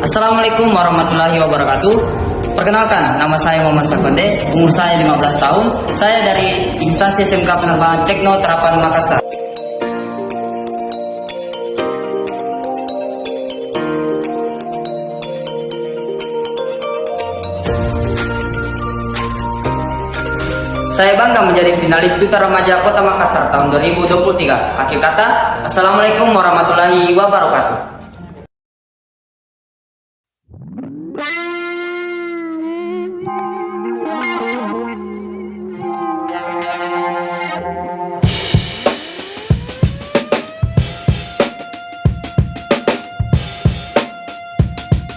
Assalamualaikum warahmatullahi wabarakatuh. Perkenalkan, nama saya Muhammad Sakonde, umur saya 15 tahun. Saya dari instansi SMK Penerbangan Tekno Terapan Makassar. Saya bangga menjadi finalis Duta Remaja Kota Makassar tahun 2023. Akhir kata, Assalamualaikum warahmatullahi wabarakatuh.